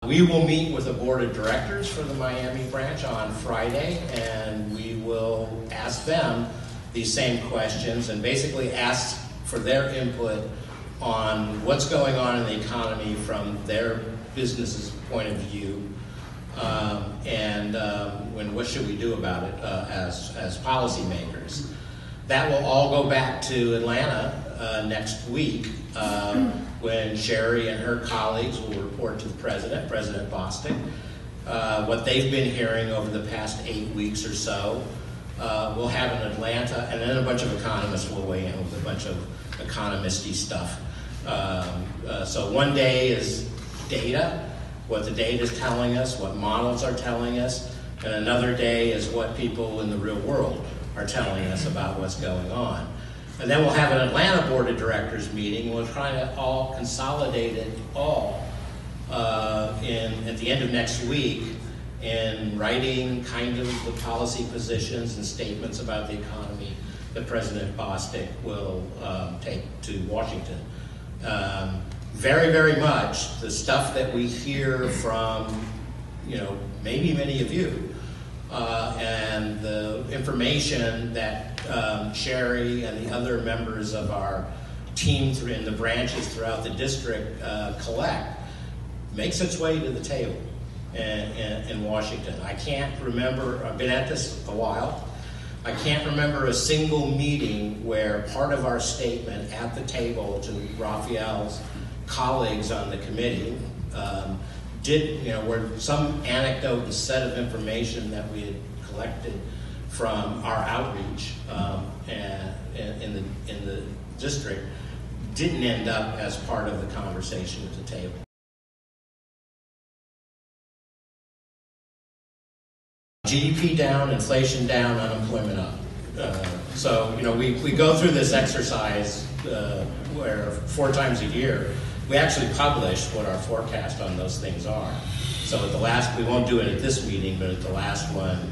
We will meet with the board of directors for the Miami branch on Friday, and we will ask them these same questions and basically ask for their input on what's going on in the economy from their business's point of view, and what should we do about it as policymakers. That will all go back to Atlanta next week when Sherry and her colleagues will report to the president, President Bostic, what they've been hearing over the past 8 weeks or so. We'll have in Atlanta, and then a bunch of economists will weigh in with a bunch of economisty stuff. So one day is data, what the data is telling us, what models are telling us, and another day is what people in the real world are telling us about what's going on. And then we'll have an Atlanta Board of Directors meeting. We'll try to all consolidate it all at the end of next week in writing kind of the policy positions and statements about the economy that President Bostic will take to Washington. Very, very much the stuff that we hear from, maybe many of you, and the information that Sherry and the other members of our team in the branches throughout the district collect makes its way to the table in Washington. I can't remember, I've been at this a while, I can't remember a single meeting where part of our statement at the table to Raphael's colleagues on the committee where some anecdote and set of information that we had collected from our outreach in the district didn't end up as part of the conversation at the table. GDP down, inflation down, unemployment up. So we go through this exercise where 4 times a year we actually publish what our forecast on those things are. So at the last, we won't do it at this meeting, but at the last one,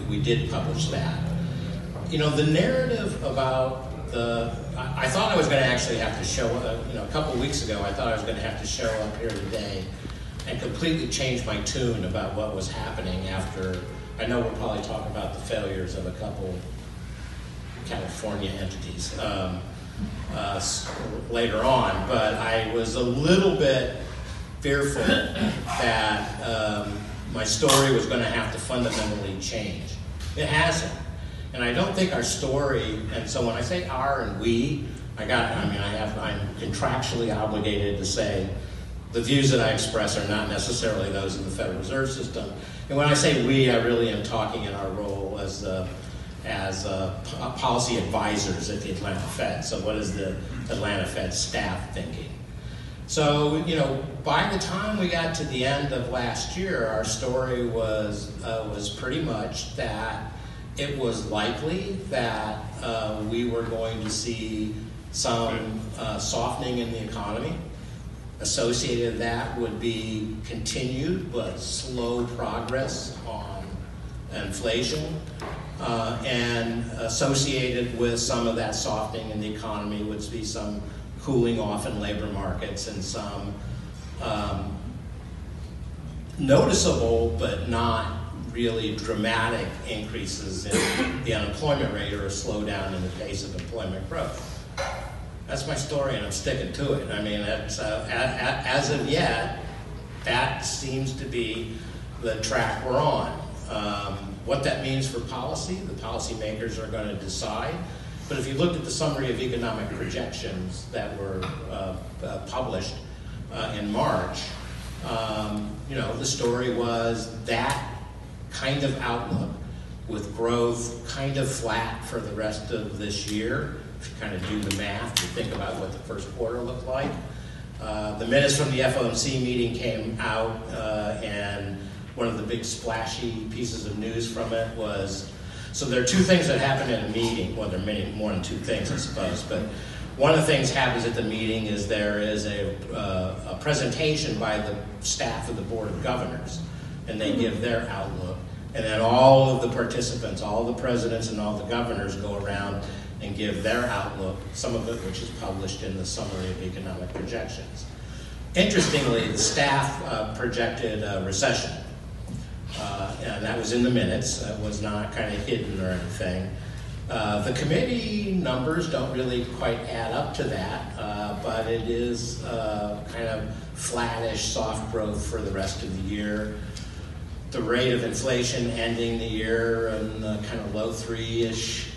we did publish that. The narrative about I thought I was going to actually have to show up, a couple of weeks ago, I thought I was going to have to show up here today and completely change my tune about what was happening after. I know we'll probably talk about the failures of a couple California entities later on, but I was a little bit fearful that my story was going to have to fundamentally change. It hasn't. And I don't think our story, and so when I say our and we, I'm contractually obligated to say the views that I express are not necessarily those of the Federal Reserve System. And when I say we, I really am talking in our role as policy advisors at the Atlanta Fed. So what is the Atlanta Fed staff thinking? So, by the time we got to the end of last year, our story was pretty much that it was likely that we were going to see some softening in the economy. Associated with that would be continued but slow progress on inflation. And associated with some of that softening in the economy would be some cooling off in labor markets and some noticeable but not really dramatic increases in the unemployment rate or a slowdown in the pace of employment growth. That's my story, and I'm sticking to it. I mean, that's, as of yet, that seems to be the track we're on. What that means for policy, the policymakers are going to decide. But if you looked at the summary of economic projections that were published in March, the story was that kind of outlook with growth kind of flat for the rest of this year. If you kind of do the math, you think about what the first quarter looked like. The minutes from the FOMC meeting came out, and one of the big splashy pieces of news from it was, so there are 2 things that happen in a meeting. Well, there are many more than 2 things, I suppose, but one of the things happens at the meeting is there is a presentation by the staff of the Board of Governors, and they give their outlook. And then all of the participants, all the presidents and all the governors go around and give their outlook, some of it which is published in the summary of economic projections. Interestingly, the staff projected a recession, and that was in the minutes. It was not kind of hidden or anything. The committee numbers don't really quite add up to that, but it is kind of flattish, soft growth for the rest of the year. The rate of inflation ending the year in the kind of low 3-ish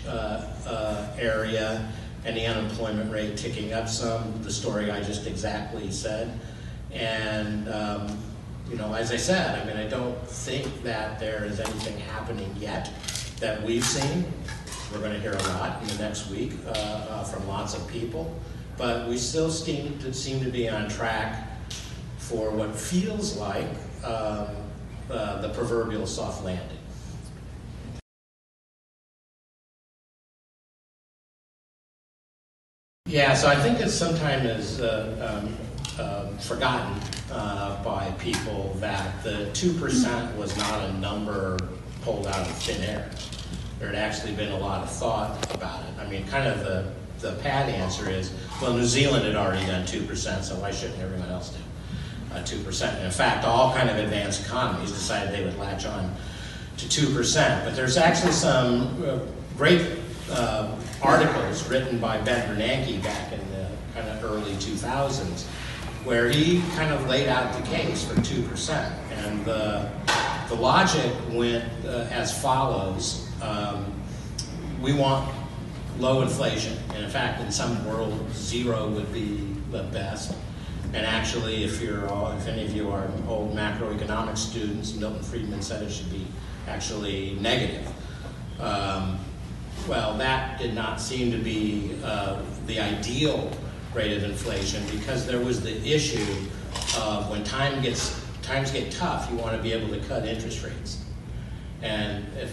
area, and the unemployment rate ticking up some, the story I just exactly said. And, you know, as I said, I mean, I don't think that there is anything happening yet that we've seen. We're going to hear a lot in the next week from lots of people, but we still seem to be on track for what feels like the proverbial soft landing. Yeah, so I think it's sometimes forgotten by people that the 2% was not a number pulled out of thin air. There had actually been a lot of thought about it. I mean, kind of the pat answer is, well, New Zealand had already done 2%, so why shouldn't everyone else do 2%? And in fact, all kind of advanced economies decided they would latch on to 2%. But there's actually some great articles written by Ben Bernanke back in the kind of early 2000s, where he kind of laid out the case for 2%. And the logic went as follows. We want low inflation, and in fact, in some world, 0 would be the best. And actually, if any of you are old macroeconomics students, Milton Friedman said it should be actually negative. Well, that did not seem to be the ideal rate of inflation, because there was the issue of when times get tough, you want to be able to cut interest rates. And if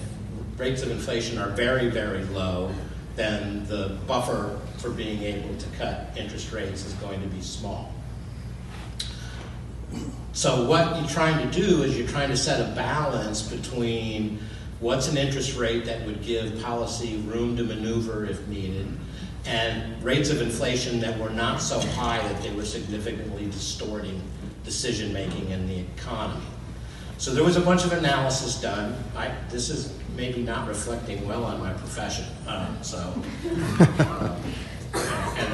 rates of inflation are very, very low, then the buffer for being able to cut interest rates is going to be small. So what you're trying to do is you're trying to set a balance between what's an interest rate that would give policy room to maneuver if needed, and rates of inflation that were not so high that they were significantly distorting decision-making in the economy. So there was a bunch of analysis done. This is maybe not reflecting well on my profession. And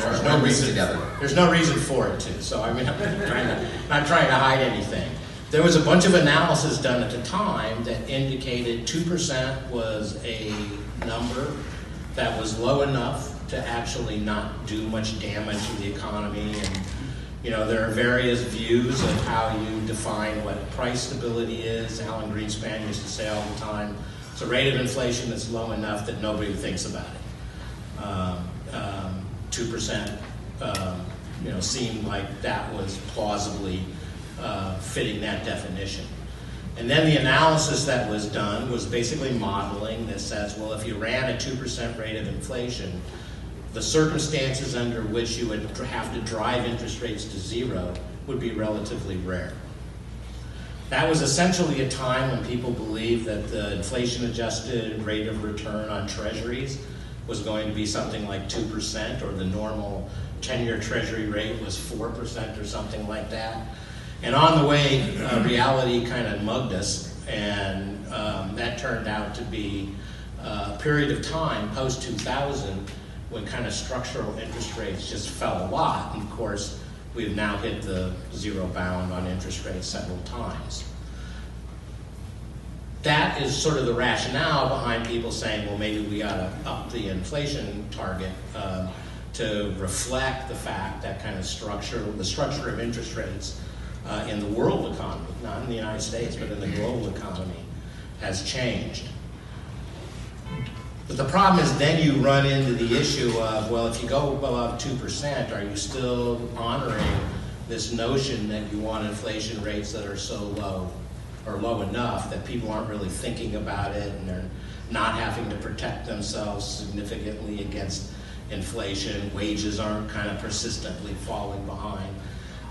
there's no reason. There's no reason for it to. So I mean, I'm not trying to hide anything. There was a bunch of analysis done at the time that indicated 2% was a number that was low enough to actually not do much damage to the economy. And you know, there are various views of how you define what price stability is. Alan Greenspan used to say all the time, it's a rate of inflation that's low enough that nobody thinks about it. 2%, you know, seemed like that was plausibly fitting that definition. And then the analysis that was done was basically modeling that says, well, if you ran a 2% rate of inflation, the circumstances under which you would have to drive interest rates to 0 would be relatively rare. That was essentially a time when people believed that the inflation-adjusted rate of return on treasuries was going to be something like 2%, or the normal 10-year treasury rate was 4% or something like that. And on the way, reality kind of mugged us, and that turned out to be a period of time post-2000 when kind of structural interest rates just fell a lot. And of course, we've now hit the 0 bound on interest rates several times. That is sort of the rationale behind people saying, well, maybe we ought to up the inflation target to reflect the fact that kind of the structure of interest rates in the world economy, not in the United States, but in the global economy, has changed. But the problem is then you run into the issue of, well, if you go above 2%, are you still honoring this notion that you want inflation rates that are so low, or low enough that people aren't really thinking about it, and they're not having to protect themselves significantly against inflation, wages aren't kind of persistently falling behind.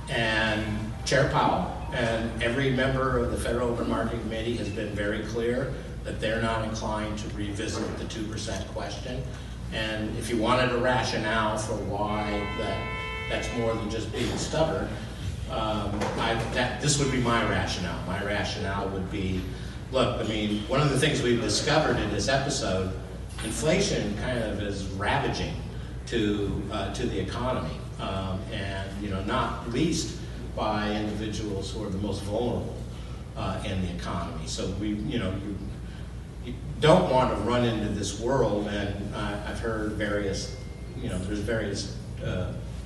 And Chair Powell and every member of the Federal Open Market Committee has been very clear that they're not inclined to revisit the 2% question. And if you wanted a rationale for why that's more than just being stubborn, This would be my rationale. My rationale would be, look, I mean, one of the things we've discovered in this episode, inflation kind of is ravaging to the economy, and not least by individuals who are the most vulnerable in the economy. So you don't want to run into this world, and I've heard various, there's various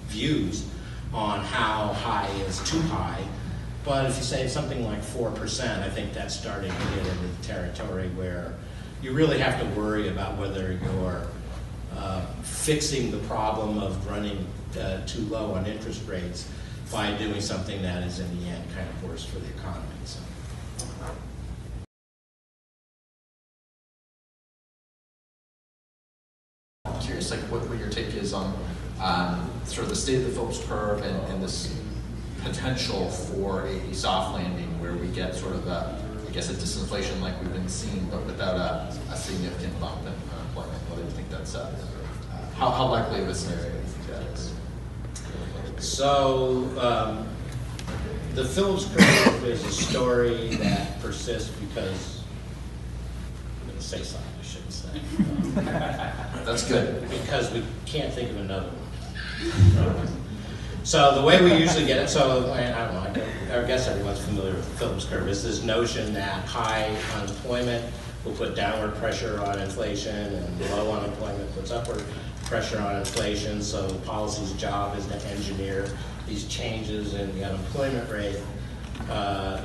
views on how high is too high. But if you say something like 4%, I think that's starting to get into the territory where you really have to worry about whether you're fixing the problem of running too low on interest rates by doing something that is in the end kind of worse for the economy. So. I'm curious, like, what your take is on sort of the state of the Phillips curve and this potential for a soft landing where we get sort of a disinflation like we've been seeing, but without a significant bump in unemployment. Whether you think that's how likely of a scenario do you think that is? So the Phillips curve is a story that persists because I'm going to say something I shouldn't say. That's good. Because we can't think of another one. So the way we usually get it, so I don't know, I guess everyone's familiar with the Phillips curve, is this notion that high unemployment will put downward pressure on inflation and low unemployment puts upward pressure on inflation. So the policy's job is to engineer these changes in the unemployment rate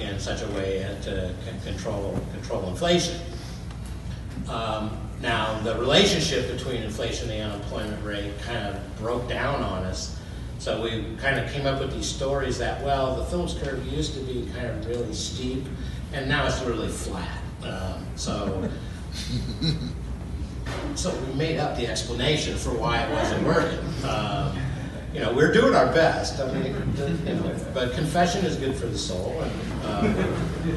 in such a way to control inflation. Now, the relationship between inflation and the unemployment rate kind of broke down on us. So we kind of came up with these stories that, well, the Phillips curve used to be kind of really steep, and now it's really flat. So we made up the explanation for why it wasn't working. We're doing our best. I mean, but confession is good for the soul, and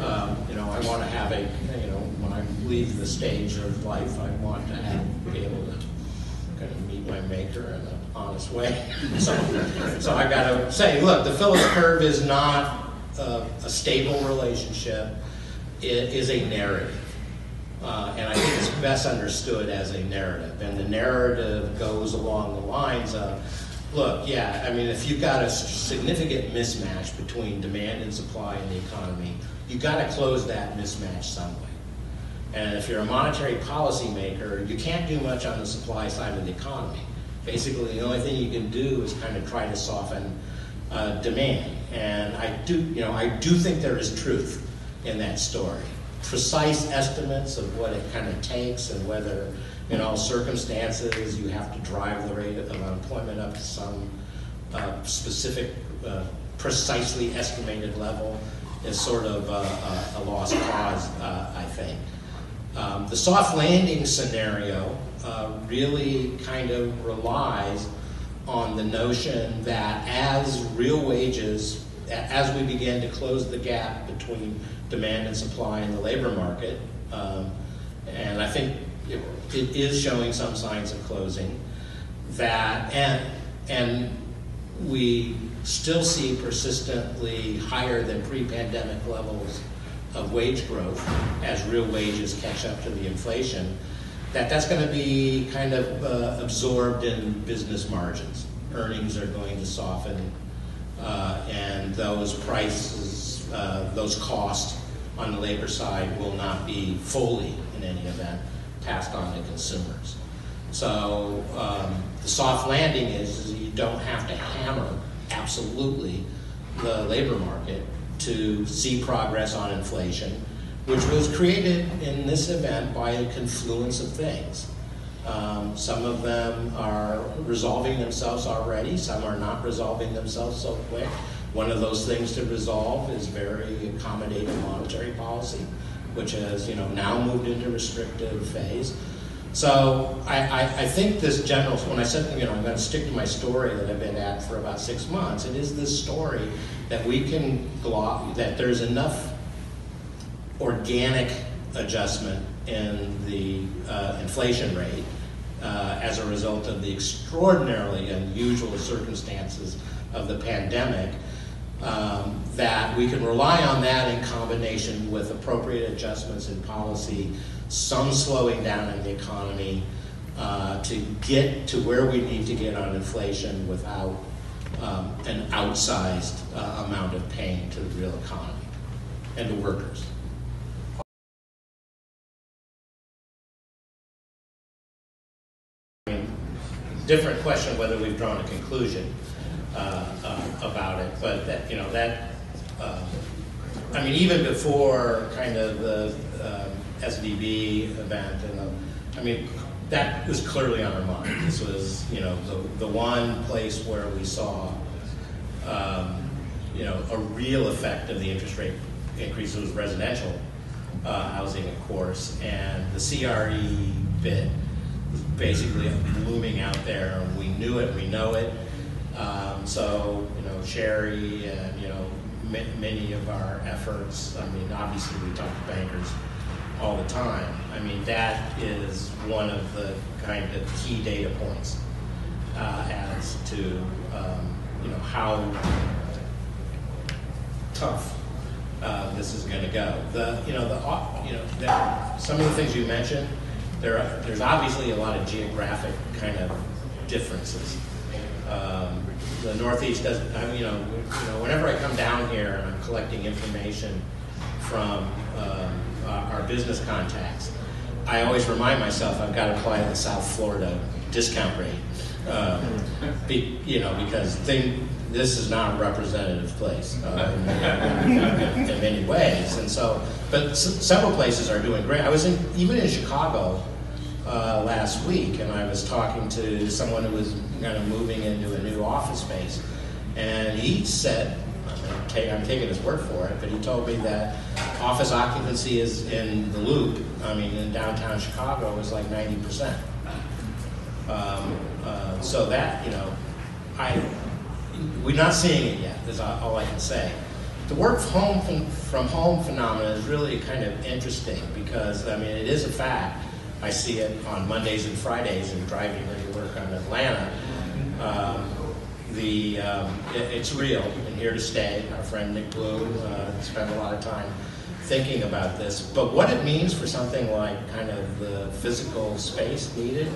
I want to have when I leave the stage of life, I want to be able to kind of meet my maker in an honest way. So I got to say, look, the Phillips curve is not a stable relationship. It is a narrative. And I think it's best understood as a narrative. And the narrative goes along the lines of, look, yeah, I mean, if you've got a significant mismatch between demand and supply in the economy, you've got to close that mismatch some way. And if you're a monetary policy maker, you can't do much on the supply side of the economy. Basically, the only thing you can do is kind of try to soften demand. And I do think there is truth in that story. Precise estimates of what it kind of takes and whether, in all circumstances, you have to drive the rate of unemployment up to some specific, precisely estimated level is sort of a lost cause, I think. The soft landing scenario really kind of relies on the notion that as real wages, as we begin to close the gap between demand and supply in the labor market, and I think it is showing some signs of closing, that and we still see persistently higher than pre-pandemic levels of wage growth as real wages catch up to the inflation, that's going to be kind of absorbed in business margins. Earnings are going to soften, and those prices, those costs on the labor side will not be fully, in any event, passed on to consumers. So the soft landing is you don't have to hammer absolutely the labor market to see progress on inflation, which was created in this event by a confluence of things. Some of them are resolving themselves already, some are not resolving themselves so quick. One of those things to resolve is very accommodative monetary policy, which has now moved into restrictive phase. So I think this general, when I said I'm going to stick to my story that I've been at for about 6 months, it is this story that we can that there's enough organic adjustment in the inflation rate as a result of the extraordinarily unusual circumstances of the pandemic that we can rely on that in combination with appropriate adjustments in policy, some slowing down in the economy, to get to where we need to get on inflation without an outsized amount of pain to the real economy and to workers. I mean, different question whether we've drawn a conclusion about it, but that, you know, that, I mean, even before kind of the SVB event, and I mean, that was clearly on our mind. This was, you know, the one place where we saw, you know, a real effect of the interest rate increase. It was residential housing, of course, and the CRE bit was basically looming out there. We knew it, we know it. So, you know, Sherry and, you know, many of our efforts, I mean, obviously we talk to bankers all the time. I mean, that is one of the kind of key data points as to, you know, how tough this is going to go. Some of the things you mentioned, there's obviously a lot of geographic kind of differences. The Northeast doesn't, whenever I come down here and I'm collecting information from our business contacts, I always remind myself I've got to apply the South Florida discount rate, because this is not a representative place in many ways. And so, but several places are doing great. I was even in Chicago last week, and I was talking to someone who was kind of moving into a new office space, and he said, I'm taking his word for it, but he told me that office occupancy is in the Loop, in downtown Chicago, is like 90%. So that, we're not seeing it yet, is all I can say. The work from home phenomenon is really kind of interesting because, it is a fact. I see it on Mondays and Fridays and driving into work on Atlanta. It's real and here to stay. Our friend Nick Blue spent a lot of time thinking about this. But what it means for something like kind of the physical space needed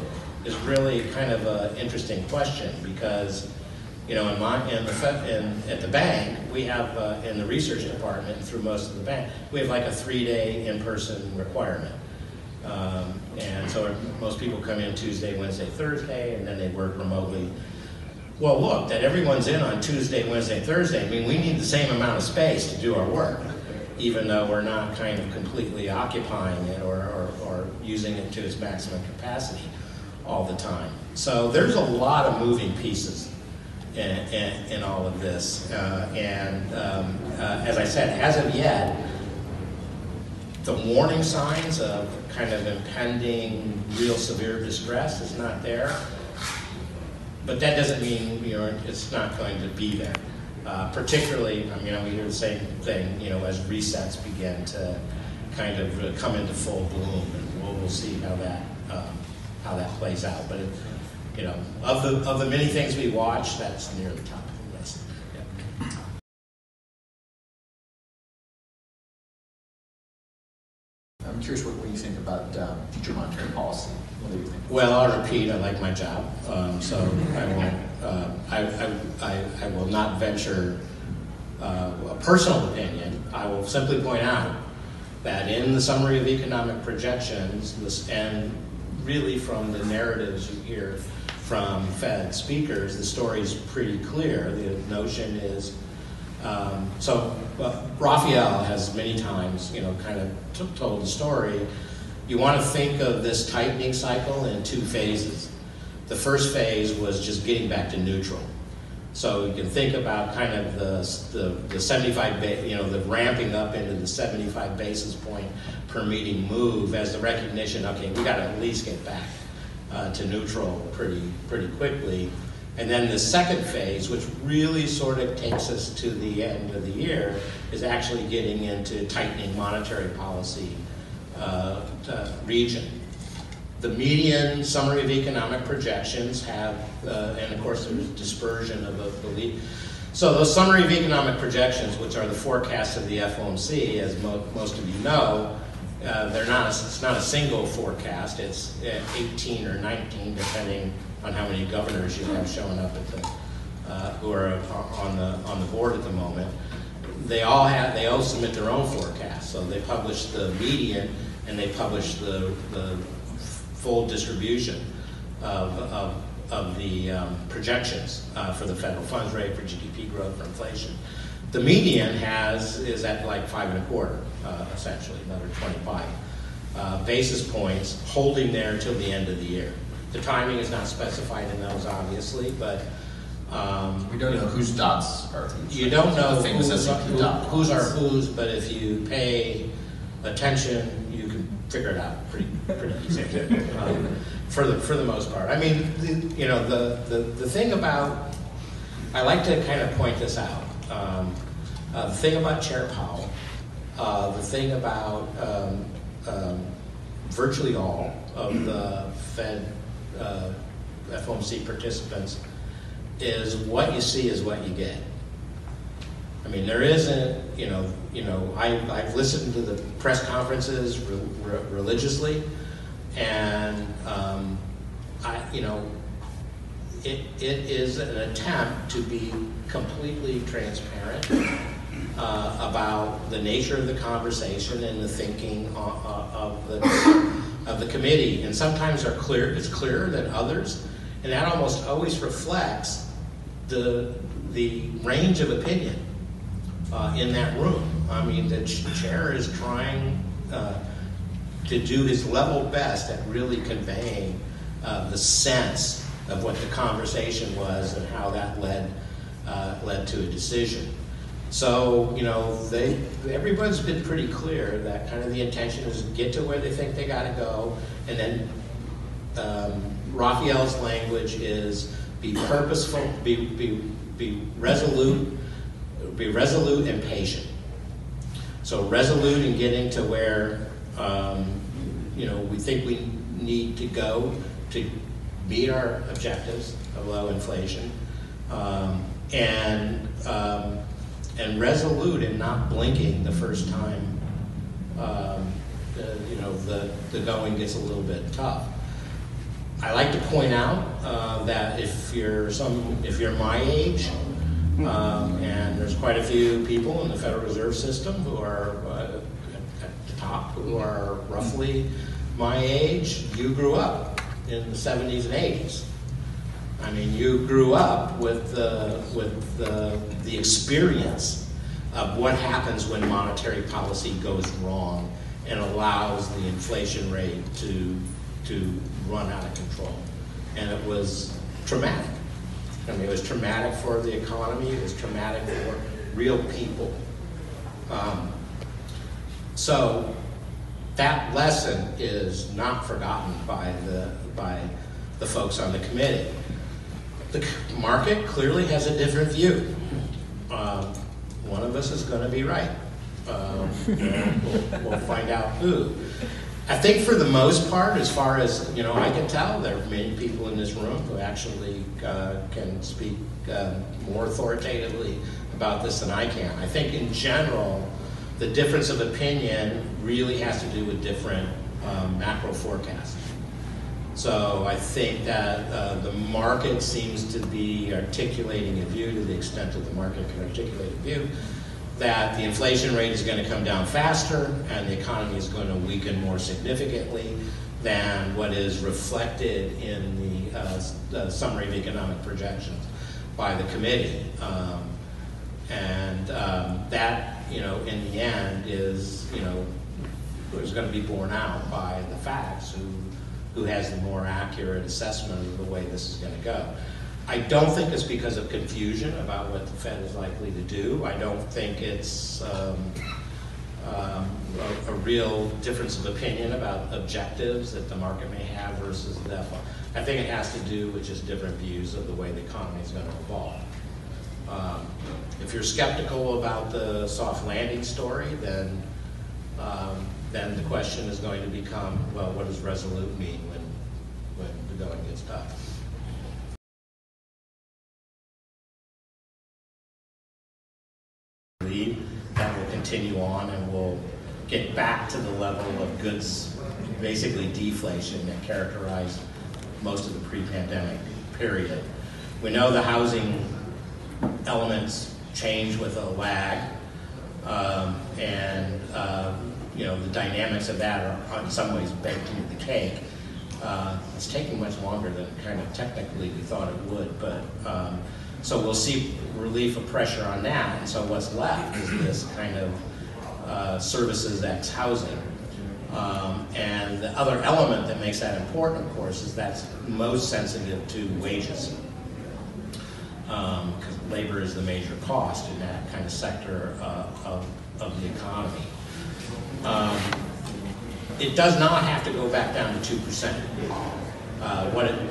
is really kind of an interesting question because, at the bank, we have, in the research department, through most of the bank, we have like a 3-day in-person requirement. And so most people come in Tuesday, Wednesday, Thursday, and then they work remotely. Well, look, that everyone's in on Tuesday, Wednesday, Thursday, we need the same amount of space to do our work, even though we're not kind of completely occupying it or using it to its maximum capacity all the time. So there's a lot of moving pieces in all of this. As I said, as of yet, the warning signs of kind of impending real severe distress is not there. But that doesn't mean it's not going to be there. Particularly, we hear the same thing, as resets begin to kind of come into full bloom, and we'll see how that plays out. But of the many things we watch, that's near the top of the list. Yeah. I'm curious what you think about future monetary policy. What do you think? Well, I'll repeat. I like my job, so I won't. I will not venture a personal opinion. I will simply point out that in the summary of economic projections, and really from the narratives you hear from Fed speakers, the story is pretty clear. The notion is. Raphael has many times, kind of told the story. You want to think of this tightening cycle in 2 phases. The first phase was just getting back to neutral. So you can think about kind of the 75, the ramping up into the 75 basis point per meeting move as the recognition, okay, we got to at least get back to neutral pretty quickly. And then the second phase, which really sort of takes us to the end of the year, is actually getting into tightening monetary policy region. The median summary of economic projections have, and of course there's dispersion of belief. So those summary of economic projections, which are the forecasts of the FOMC, as most of you know, it's not a single forecast. It's 18 or 19, depending on how many governors you have showing up at the who are on the board at the moment. They all submit their own forecasts. So they publish the median and they publish the full distribution of the projections for the federal funds rate, for GDP growth, for inflation. The median is at like 5.25, essentially, another 25 basis points, holding there until the end of the year. The timing is not specified in those, obviously, but we don't know whose dots are whose. You don't know the famous who's are whose, but if you pay attention, you can figure it out pretty easy. For the most part. I mean, the thing about, I like to kind of point this out. The thing about Chair Powell, the thing about virtually all of the Fed FOMC participants is what you see is what you get. I mean, there isn't, I've listened to the press conferences religiously, and it is an attempt to be completely transparent about the nature of the conversation and the thinking of the committee. And sometimes it's clearer than others, and that almost always reflects the range of opinion in that room. I mean, the chair is trying to do his level best at really conveying the sense of what the conversation was and how that led to a decision. So, everybody's been pretty clear that kind of the intention is to get to where they think they got to go, and then Raphael's language is be purposeful, be resolute and patient. So resolute in getting to where we think we need to go to meet our objectives of low inflation, and resolute in not blinking the first time the going gets a little bit tough. I like to point out that if you're my age, and there's quite a few people in the Federal Reserve System who are at the top, who are roughly my age, you grew up in the 70s and 80s. I mean, you grew up with the experience of what happens when monetary policy goes wrong and allows the inflation rate to run out of control. And it was traumatic. I mean, it was traumatic for the economy. It was traumatic for real people. So that lesson is not forgotten by the folks on the committee. The market clearly has a different view. One of us is going to be right. We'll find out who. I think for the most part, as far as I can tell, there are many people in this room who actually can speak more authoritatively about this than I can. I think in general, the difference of opinion really has to do with different macro forecasts. So I think that the market seems to be articulating a view, to the extent that the market can articulate a view, that the inflation rate is going to come down faster and the economy is going to weaken more significantly than what is reflected in the summary of economic projections by the committee. That, in the end is going to be borne out by the facts, who has the more accurate assessment of the way this is going to go. I don't think it's because of confusion about what the Fed is likely to do. I don't think it's a real difference of opinion about objectives that the market may have versus the FOMC. I think it has to do with just different views of the way the economy is going to evolve. If you're skeptical about the soft landing story, then the question is going to become, well, what does resolute mean when the going gets tough? get back to the level of goods, basically deflation that characterized most of the pre-pandemic period. We know the housing elements change with a lag, you know, the dynamics of that are in some ways baked into the cake. It's taking much longer than kind of technically we thought it would, but so we'll see relief of pressure on that, and so what's left is this kind of services X housing. And the other element that makes that important, of course, is that's most sensitive to wages, because labor is the major cost in that kind of sector of the economy. It does not have to go back down to 2%.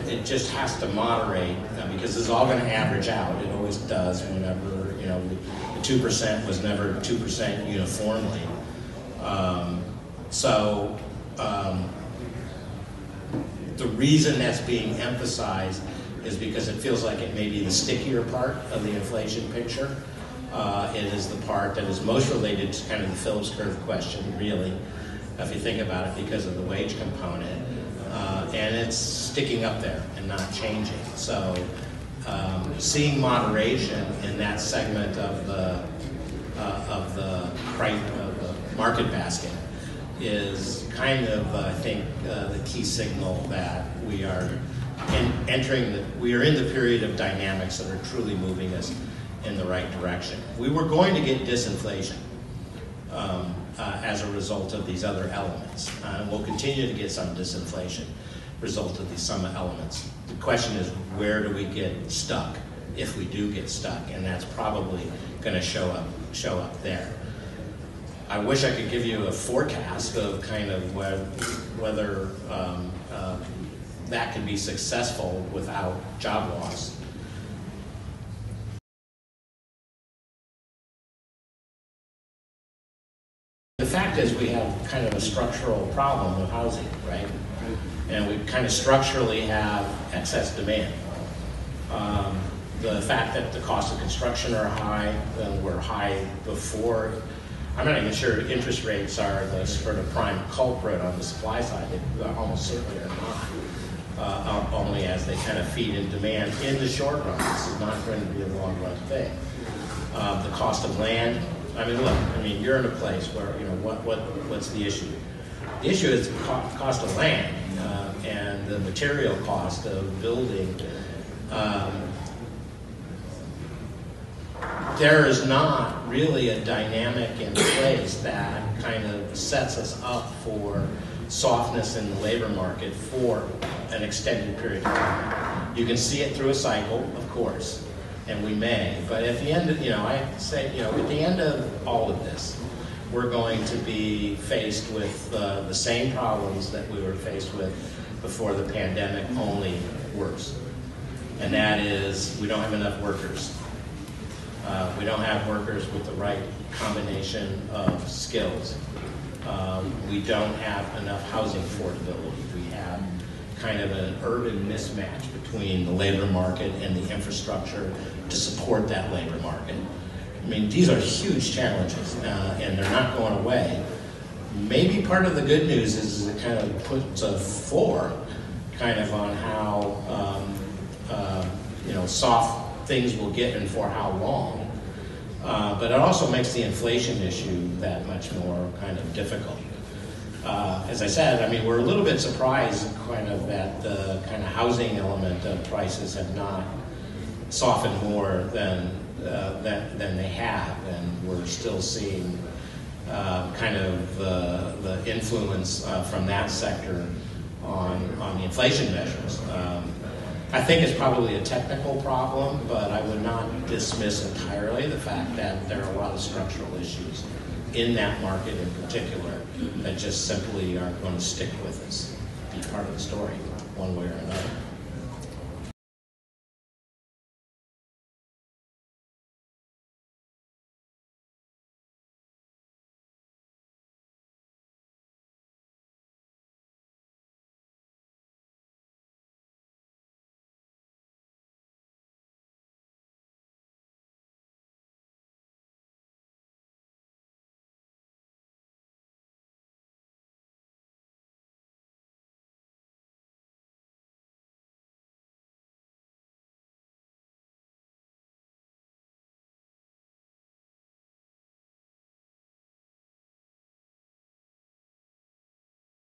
It just has to moderate, because this is all going to average out. It always does whenever, you know, the 2% was never 2% uniformly. The reason that's being emphasized is because it feels like it may be the stickier part of the inflation picture. It is the part that is most related to kind of the Phillips curve question, really, if you think about it, because of the wage component. And it's sticking up there and not changing. So seeing moderation in that segment of the market basket is kind of, I think, the key signal that we are we are in the period of dynamics that are truly moving us in the right direction. We were going to get disinflation as a result of these other elements. We'll continue to get some disinflation result of these some elements. The question is, where do we get stuck if we do get stuck? And that's probably going to show up there. I wish I could give you a forecast of kind of whether that can be successful without job loss. The fact is we have kind of a structural problem with housing, right? And we kind of structurally have excess demand. The fact that the cost of construction are high, were high before. I'm not even sure interest rates are the sort of prime culprit on the supply side. They almost certainly are not, only as they kind of feed in demand in the short run. This is not going to be a long run thing. The cost of land. I mean, look. I mean, you're in a place where, you know, what's the issue? The issue is the cost of land and the material cost of building. There is not really a dynamic in place that kind of sets us up for softness in the labor market for an extended period of time. You can see it through a cycle, of course, and we may, but at the end of, you know, I say, you know, at the end of all of this, we're going to be faced with the same problems that we were faced with before the pandemic, only worse. And that is, we don't have enough workers. We don't have workers with the right combination of skills. We don't have enough housing affordability. We have kind of an urban mismatch between the labor market and the infrastructure to support that labor market. I mean, these are huge challenges, and they're not going away. Maybe part of the good news is it kind of puts a floor kind of on how you know, soft things will get and for how long. But it also makes the inflation issue that much more kind of difficult. As I said, I mean, we're a little bit surprised kind of that the kind of housing element of prices have not softened more than they have, and we're still seeing kind of the influence from that sector on the inflation measures. I think it's probably a technical problem, but I would not dismiss entirely the fact that there are a lot of structural issues in that market in particular that just simply aren't going to stick with us, be part of the story one way or another.